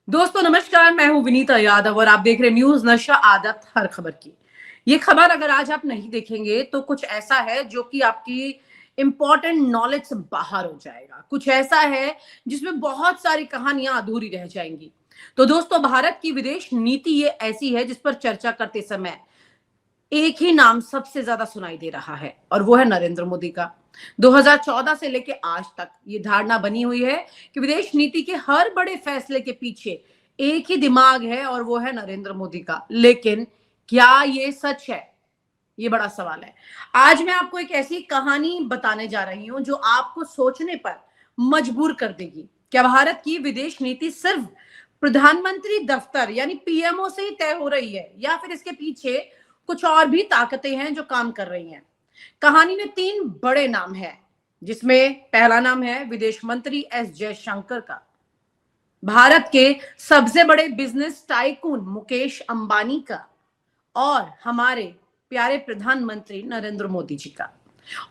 दोस्तों नमस्कार, मैं हूं विनीता यादव और आप देख रहे न्यूज नशा आदत हर खबर की। ये खबर अगर आज आप नहीं देखेंगे तो कुछ ऐसा है जो कि आपकी इंपॉर्टेंट नॉलेज से बाहर हो जाएगा। कुछ ऐसा है जिसमें बहुत सारी कहानियां अधूरी रह जाएंगी। तो दोस्तों, भारत की विदेश नीति ये ऐसी है जिस पर चर्चा करते समय एक ही नाम सबसे ज्यादा सुनाई दे रहा है और वो है नरेंद्र मोदी का। 2014 से लेके आज तक ये धारणा बनी हुई है कि विदेश नीति के हर बड़े फैसले के पीछे एक ही दिमाग है और वो है नरेंद्र मोदी का। लेकिन क्या ये सच है? ये बड़ा सवाल है। आज मैं आपको एक ऐसी कहानी बताने जा रही हूं जो आपको सोचने पर मजबूर कर देगी। क्या भारत की विदेश नीति सिर्फ प्रधानमंत्री दफ्तर यानी पीएमओ से ही तय हो रही है या फिर इसके पीछे कुछ और भी ताकतें हैं जो काम कर रही हैं? कहानी में तीन बड़े नाम हैं, जिसमें पहला नाम है विदेश मंत्री एस जयशंकर का, भारत के सबसे बड़े बिजनेस टाइकून मुकेश अंबानी का और हमारे प्यारे प्रधानमंत्री नरेंद्र मोदी जी का।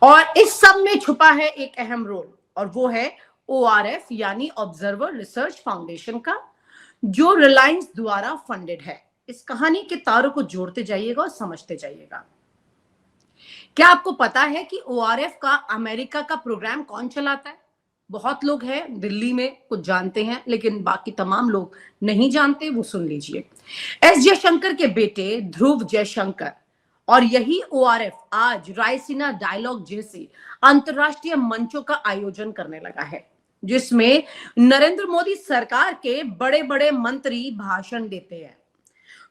और इस सब में छुपा है एक अहम रोल और वो है ओआरएफ यानी ऑब्जर्वर रिसर्च फाउंडेशन का, जो रिलायंस द्वारा फंडेड है। इस कहानी के तारों को जोड़ते जाइएगा और समझते जाइएगा। क्या आपको पता है कि ओआरएफ का अमेरिका का प्रोग्राम कौन चलाता है? बहुत लोग हैं दिल्ली में कुछ जानते हैं, लेकिन बाकी तमाम लोग नहीं जानते। वो सुन लीजिए। एस जयशंकर के बेटे ध्रुव जयशंकर और यही ओआरएफ आज रायसीना डायलॉग जैसे अंतरराष्ट्रीय मंचों का आयोजन करने लगा है, जिसमें नरेंद्र मोदी सरकार के बड़े बड़े मंत्री भाषण देते हैं।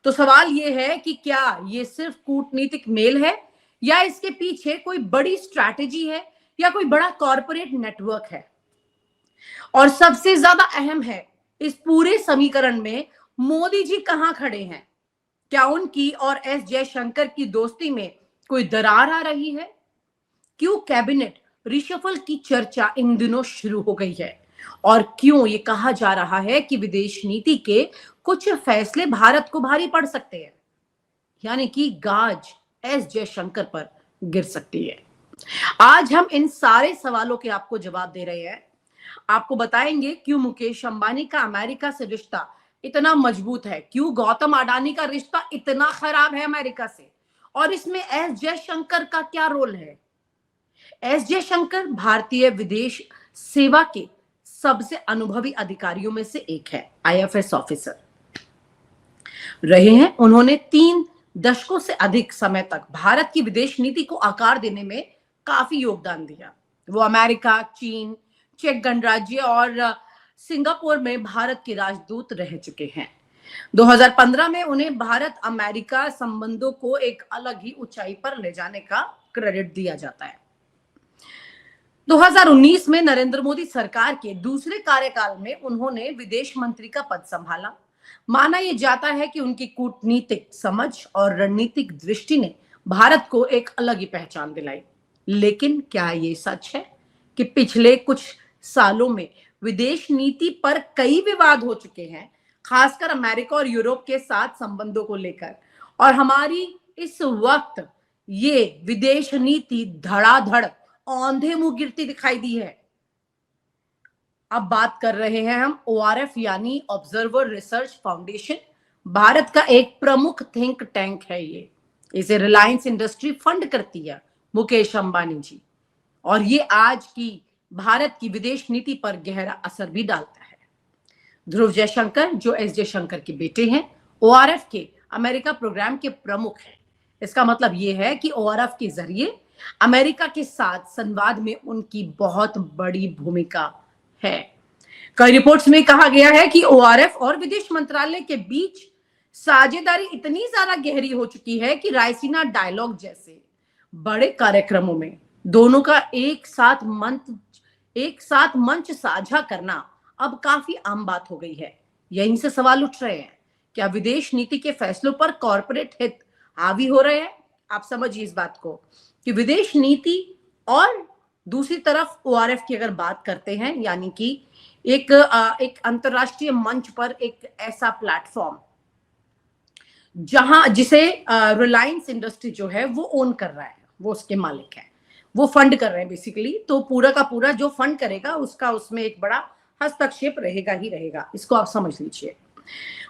तो सवाल ये है कि क्या ये सिर्फ कूटनीतिक मेल है या इसके पीछे कोई बड़ी स्ट्रैटेजी है या कोई बड़ा कॉरपोरेट नेटवर्क है? और सबसे ज्यादा अहम है, इस पूरे समीकरण में मोदी जी कहां खड़े हैं? क्या उनकी और एस जयशंकर की दोस्ती में कोई दरार आ रही है? क्यों कैबिनेट रिशफल की चर्चा इन दिनों शुरू हो गई है? और क्यों ये कहा जा रहा है कि विदेश नीति के कुछ फैसले भारत को भारी पड़ सकते हैं, यानी कि गाज एस जयशंकर पर गिर सकती है? आज हम इन सारे सवालों के आपको जवाब दे रहे हैं। आपको बताएंगे क्यों मुकेश अंबानी का अमेरिका से रिश्ता इतना मजबूत है, क्यों गौतम अडानी का रिश्ता इतना खराब है अमेरिका से, और इसमें एस जयशंकर का क्या रोल है। एस जयशंकर भारतीय विदेश सेवा के सबसे अनुभवी अधिकारियों में से एक है, आईएफएस ऑफिसर रहे हैं। उन्होंने 3 दशकों से अधिक समय तक भारत की विदेश नीति को आकार देने में काफी योगदान दिया। वो अमेरिका, चीन, चेक गणराज्य और सिंगापुर में भारत के राजदूत रह चुके हैं। 2015 में उन्हें भारत अमेरिका संबंधों को एक अलग ही ऊंचाई पर ले जाने का क्रेडिट दिया जाता है। 2019 में नरेंद्र मोदी सरकार के दूसरे कार्यकाल में उन्होंने विदेश मंत्री का पद संभाला। माना यह जाता है कि उनकी कूटनीतिक समझ और रणनीतिक दृष्टि ने भारत को एक अलग ही पहचान दिलाई। लेकिन क्या ये सच है कि पिछले कुछ सालों में विदेश नीति पर कई विवाद हो चुके हैं, खासकर अमेरिका और यूरोप के साथ संबंधों को लेकर, और हमारी इस वक्त ये विदेश नीति धड़ाधड़ औंधे मुंह गिरती दिखाई दी है? अब बात कर रहे हैं हम ओआरएफ यानी ऑब्जर्वर रिसर्च फाउंडेशन। भारत का एक प्रमुख थिंक टैंक है ये। इसे रिलायंस इंडस्ट्री फंड करती है, मुकेश अंबानी जी, और ये आज की भारत की विदेश नीति पर गहरा असर भी डालता है। ध्रुव जयशंकर, जो एस जयशंकर के बेटे हैं, ओआरएफ के अमेरिका प्रोग्राम के प्रमुख हैं। इसका मतलब यह है कि ओआरएफ के जरिए अमेरिका के साथ संवाद में उनकी बहुत बड़ी भूमिका है। कई रिपोर्ट्स में कहा गया है कि ओआरएफ और विदेश मंत्रालय के बीच साझेदारी इतनी ज्यादा गहरी हो चुकी है कि रायसीना डायलॉग जैसे बड़े कार्यक्रमों में दोनों का एक साथ मंच साझा करना अब काफी आम बात हो गई है। यहीं से सवाल उठ रहे हैं, क्या विदेश नीति के फैसलों पर कॉरपोरेट हित हावी हो रहे हैं? आप समझिए इस बात को कि विदेश नीति और दूसरी तरफ ओआरएफ की अगर बात करते हैं, यानी कि एक अंतरराष्ट्रीय मंच पर एक ऐसा प्लेटफॉर्म जिसे रिलायंस इंडस्ट्री जो है वो ओन कर रहा है, वो उसके मालिक है, वो फंड कर रहे हैं बेसिकली। तो पूरा का पूरा जो फंड करेगा उसका उसमें एक बड़ा हस्तक्षेप रहेगा ही रहेगा, इसको आप समझ लीजिए।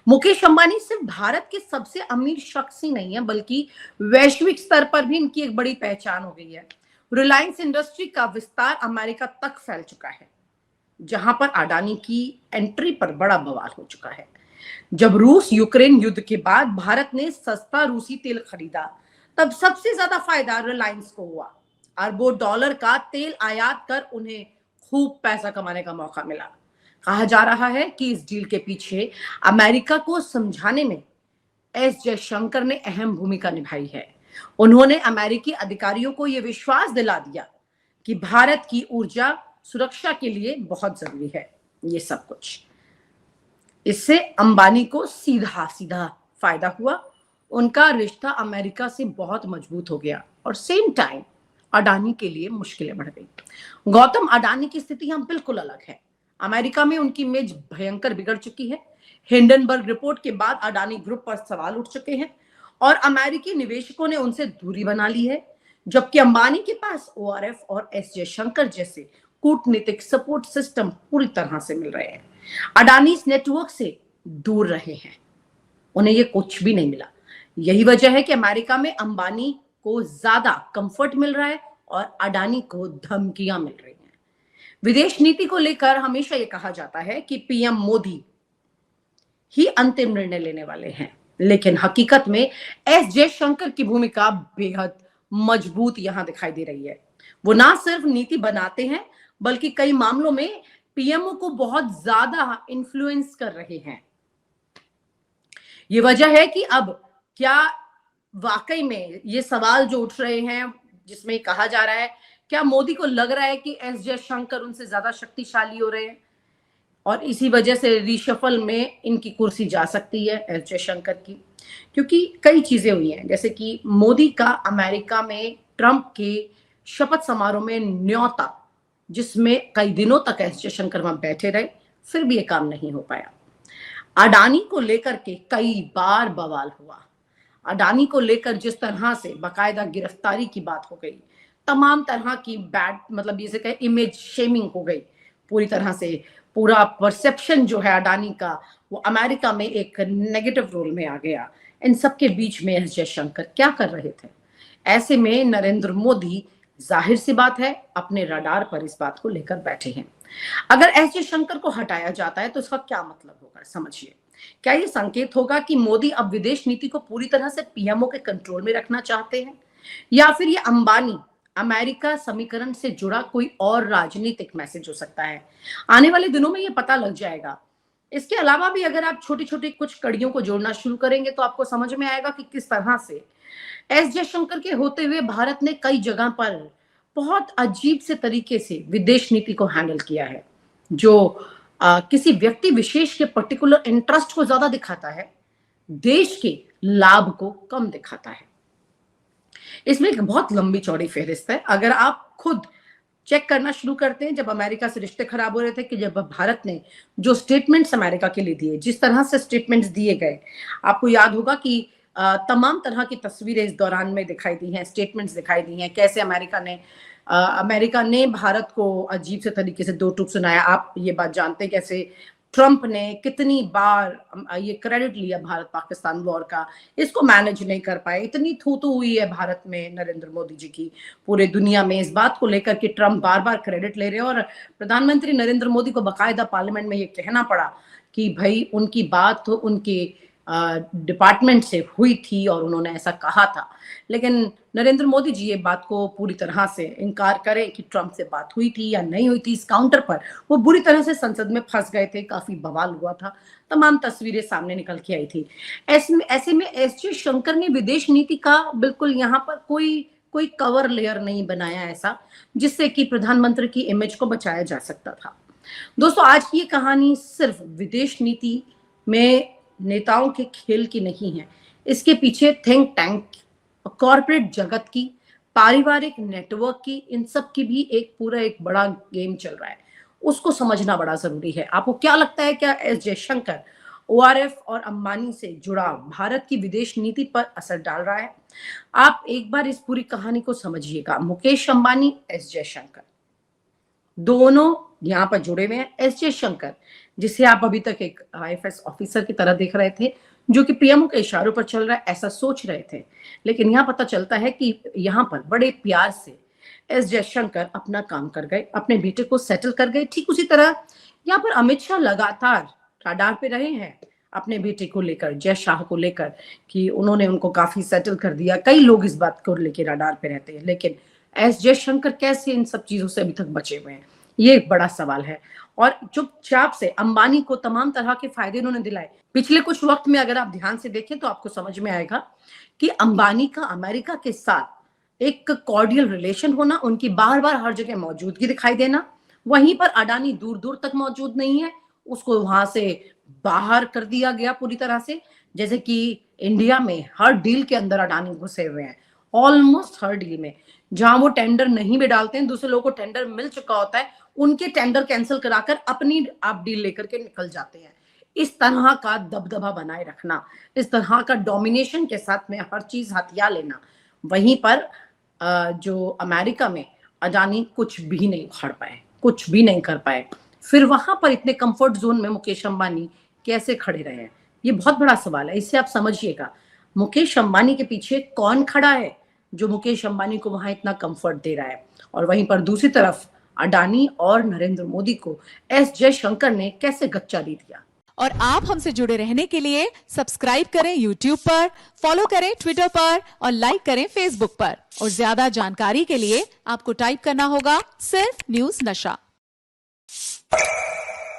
मुकेश अंबानी सिर्फ भारत के सबसे अमीर शख्स ही नहीं है, बल्कि वैश्विक स्तर पर भी इनकी एक बड़ी पहचान हो गई है। रिलायंस इंडस्ट्री का विस्तार अमेरिका तक फैल चुका है, जहां पर अडानी की एंट्री पर बड़ा बवाल हो चुका है। जब रूस यूक्रेन युद्ध के बाद भारत ने सस्ता रूसी तेल खरीदा, तब सबसे ज्यादा फायदा रिलायंस को हुआ। अरबों डॉलर का तेल आयात कर उन्हें खूब पैसा कमाने का मौका मिला। कहा जा रहा है कि इस डील के पीछे अमेरिका को समझाने में एस जयशंकर ने अहम भूमिका निभाई है। उन्होंने अमेरिकी अधिकारियों को यह विश्वास दिला दिया कि भारत की ऊर्जा सुरक्षा के लिए बहुत जरूरी है। ये सब कुछ इससे अंबानी को सीधा सीधा फायदा हुआ। उनका रिश्ता अमेरिका से बहुत मजबूत हो गया और सेम टाइम अडानी के लिए मुश्किलें बढ़ गई। गौतम अडानी की स्थिति हम बिल्कुल अलग है। अमेरिका में उनकी इमेज भयंकर बिगड़ चुकी है। हिंडनबर्ग रिपोर्ट के बाद अडानी ग्रुप पर सवाल उठ चुके हैं और अमेरिकी निवेशकों ने उनसे दूरी बना ली है, जबकि अंबानी के पास ओआरएफ और एस जयशंकर जैसे कूटनीतिक सपोर्ट सिस्टम पूरी तरह से मिल रहे हैं। अडानी इस नेटवर्क से दूर रहे हैं, उन्हें ये कुछ भी नहीं मिला। यही वजह है कि अमेरिका में अंबानी को ज्यादा कंफर्ट मिल रहा है और अडानी को धमकियां मिल रही हैं। विदेश नीति को लेकर हमेशा ये कहा जाता है कि पीएम मोदी ही अंतिम निर्णय लेने वाले हैं, लेकिन हकीकत में एस जयशंकर की भूमिका बेहद मजबूत यहां दिखाई दे रही है। वो ना सिर्फ नीति बनाते हैं, बल्कि कई मामलों में पीएमओ को बहुत ज्यादा इन्फ्लुएंस कर रहे हैं। ये वजह है कि अब क्या वाकई में ये सवाल जो उठ रहे हैं, जिसमें कहा जा रहा है, क्या मोदी को लग रहा है कि एस जयशंकर उनसे ज्यादा शक्तिशाली हो रहे हैं और इसी वजह से रिशफल में इनकी कुर्सी जा सकती है एस जयशंकर की? क्योंकि कई चीजें हुई हैं, जैसे कि मोदी का अमेरिका में ट्रंप के शपथ समारोह में न्योता, जिसमें कई दिनों तक एस जयशंकर वहां बैठे रहे, फिर भी ये काम नहीं हो पाया। अडानी को लेकर के कई बार बवाल हुआ। अडानी को लेकर जिस तरह से बाकायदा गिरफ्तारी की बात हो गई, तमाम तरह की बैड मतलब जैसे कहे इमेज शेमिंग हो गई, पूरी तरह से पूरा परसेप्शन जो है अडानी का वो अमेरिका में एक नेगेटिव रोल में आ गया। इन सब के बीच में एस जयशंकर क्या कर रहे थे? ऐसे में नरेंद्र मोदी जाहिर सी बात है अपने रडार पर इस बात को लेकर बैठे हैं। अगर एस जयशंकर को हटाया जाता है तो इसका क्या मतलब होगा, समझिए। क्या ये संकेत होगा कि मोदी अब विदेश नीति को पूरी तरह से पीएमओ के कंट्रोल में रखना चाहते हैं, या फिर ये अंबानी अमेरिका समीकरण से जुड़ा कोई और राजनीतिक मैसेज हो सकता है? आने वाले दिनों में ये पता लग जाएगा। इसके अलावा भी अगर आप छोटी छोटी कुछ कड़ियों को जोड़ना शुरू करेंगे तो आपको समझ में आएगा कि किस तरह से एस जयशंकर के होते हुए भारत ने कई जगह पर बहुत अजीब से तरीके से विदेश नीति को हैंडल किया है, जो किसी व्यक्ति विशेष के पर्टिकुलर इंटरेस्ट को ज्यादा दिखाता है, देश के लाभ को कम दिखाता है। इसमें एक बहुत लंबी चौड़ी फेहरिस्त है। अगर आप खुद चेक करना शुरू करते हैं, जब अमेरिका से रिश्ते खराब हो रहे थे, कि जब भारत ने जो स्टेटमेंट्स अमेरिका के लिए दिए, जिस तरह से स्टेटमेंट्स दिए गए, आपको याद होगा कि तमाम तरह की तस्वीरें इस दौरान में दिखाई दी हैं, स्टेटमेंट्स दिखाई दी हैं, कैसे अमेरिका ने भारत को अजीब से तरीके से दो टूक सुनाया। आप ये बात जानते हैं कैसे ट्रंप ने कितनी बार ये क्रेडिट लिया भारत पाकिस्तान वॉर का, इसको मैनेज नहीं कर पाए। इतनी थू-थू हुई है भारत में नरेंद्र मोदी जी की पूरे दुनिया में इस बात को लेकर कि ट्रंप बार बार क्रेडिट ले रहे हैं और प्रधानमंत्री नरेंद्र मोदी को बाकायदा पार्लियामेंट में ये कहना पड़ा कि भाई उनकी बात तो उनके डिपार्टमेंट से हुई थी और उन्होंने ऐसा कहा था। लेकिन नरेंद्र मोदी जी ये बात को पूरी तरह से इनकार करें कि ट्रंप से बात हुई थी या नहीं हुई थी, इस काउंटर पर वो बुरी तरह से संसद में फंस गए थे, काफी बवाल हुआ था, तमाम तस्वीरें सामने निकल के आई थी। ऐसे में एस जयशंकर ने विदेश नीति का बिल्कुल यहाँ पर कोई कवर लेयर नहीं बनाया ऐसा, जिससे कि प्रधानमंत्री की इमेज को बचाया जा सकता था। दोस्तों, आज की ये कहानी सिर्फ विदेश नीति में नेताओं के खेल की नहीं है। इसके पीछे थिंक टैंक, कॉर्पोरेट जगत की, पारिवारिक नेटवर्क की, इन सब की भी एक बड़ा गेम चल रहा है। उसको समझना बड़ा जरूरी है। आपको क्या लगता है, क्या एस जयशंकर ओआरएफ और अंबानी से जुड़ा भारत की विदेश नीति पर असर डाल रहा है? आप एक बार इस पूरी कहानी को समझिएगा। मुकेश अंबानी, एस जयशंकर। दोनों यहाँ पर जुड़े हुए हैं। एस जयशंकर, जिसे आप अभी तक एक आईएफएस ऑफिसर की तरह देख रहे थे, जो कि पीएमओ के इशारों पर चल रहा है, ऐसा सोच रहे थे, लेकिन यहाँ पता चलता है कि यहाँ पर बड़े प्यार से एस जयशंकर अपना काम कर गए, अपने बेटे को सेटल कर गए। ठीक उसी तरह यहाँ पर अमित शाह लगातार रडार पे रहे हैं अपने बेटे को लेकर, जय शाह को लेकर, कि उन्होंने उनको काफी सेटल कर दिया। कई लोग इस बात को लेकर रडार पे रहते हैं, लेकिन एस जयशंकर कैसे इन सब चीजों से अभी तक बचे हुए हैं, ये एक बड़ा सवाल है। और चुपचाप से अंबानी को तमाम तरह के फायदे उन्होंने दिलाए। पिछले कुछ वक्त में अगर आप ध्यान से देखें तो आपको समझ में आएगा कि अंबानी का अमेरिका के साथ एक कॉर्डियल रिलेशन होना, उनकी बार बार हर जगह मौजूदगी दिखाई देना। वहीं पर अडानी दूर दूर तक मौजूद नहीं है, उसको वहां से बाहर कर दिया गया पूरी तरह से। जैसे कि इंडिया में हर डील के अंदर अडानी घुसे हुए हैं, ऑलमोस्ट हर डील में। जहां वो टेंडर नहीं भी डालते हैं, दूसरे लोगों को टेंडर मिल चुका होता है, उनके टेंडर कैंसिल कराकर अपनी आप डील लेकर के निकल जाते हैं। इस तरह का दबदबा बनाए रखना, इस तरह का डोमिनेशन के साथ में हर चीज हथिया लेना, वहीं पर जो अमेरिका में अडानी कुछ भी नहीं उखाड़ पाए, कुछ भी नहीं कर पाए। फिर वहां पर इतने कंफर्ट जोन में मुकेश अंबानी कैसे खड़े रहे हैं, ये बहुत बड़ा सवाल है। इससे आप समझिएगा मुकेश अंबानी के पीछे कौन खड़ा है जो मुकेश अंबानी को वहां इतना कंफर्ट दे रहा है। और वहीं पर दूसरी तरफ अडानी और नरेंद्र मोदी को एस जयशंकर ने कैसे गच्चा दे दिया। और आप हमसे जुड़े रहने के लिए सब्सक्राइब करें YouTube पर, फॉलो करें ट्विटर पर और लाइक करें Facebook पर। और ज्यादा जानकारी के लिए आपको टाइप करना होगा सिर्फ न्यूज नशा।